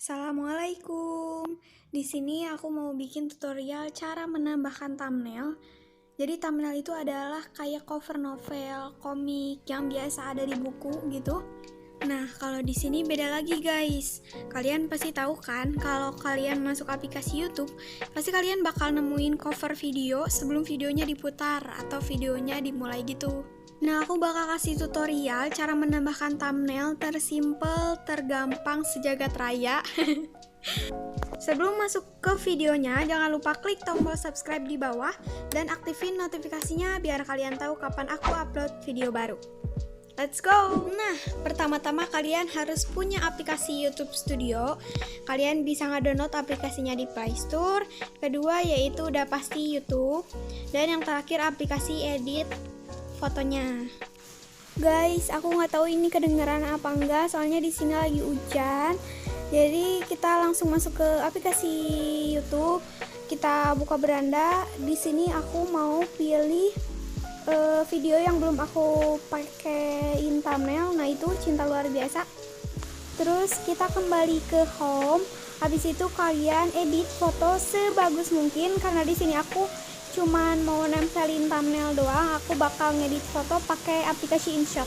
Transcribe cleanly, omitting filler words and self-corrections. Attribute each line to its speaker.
Speaker 1: Assalamualaikum. Di sini aku mau bikin tutorial cara menambahkan thumbnail. Jadi thumbnail itu adalah kayak cover novel, komik yang biasa ada di buku gitu. Nah, kalau di sini beda lagi guys. Kalian pasti tahu kan kalau kalian masuk aplikasi YouTube, pasti kalian bakal nemuin cover video sebelum videonya diputar atau videonya dimulai gitu. Nah, aku bakal kasih tutorial cara menambahkan thumbnail tersimpel, tergampang sejagat raya. Sebelum masuk ke videonya, jangan lupa klik tombol subscribe di bawah dan aktifin notifikasinya biar kalian tahu kapan aku upload video baru. Let's go! Nah, pertama-tama kalian harus punya aplikasi YouTube Studio. Kalian bisa nge-download aplikasinya di Play Store. Kedua yaitu udah pasti YouTube. Dan yang terakhir aplikasi edit fotonya. Guys, aku nggak tahu ini kedengeran apa enggak, soalnya di sini lagi hujan. Jadi kita langsung masuk ke aplikasi YouTube. Kita buka beranda. Di sini aku mau pilih video yang belum aku pakein thumbnail. Nah, itu Cinta Luar Biasa. Terus kita kembali ke home. Habis itu kalian edit foto sebagus mungkin, karena di sini aku cuman mau nempelin thumbnail doang. Aku bakal ngedit foto pakai aplikasi InShot.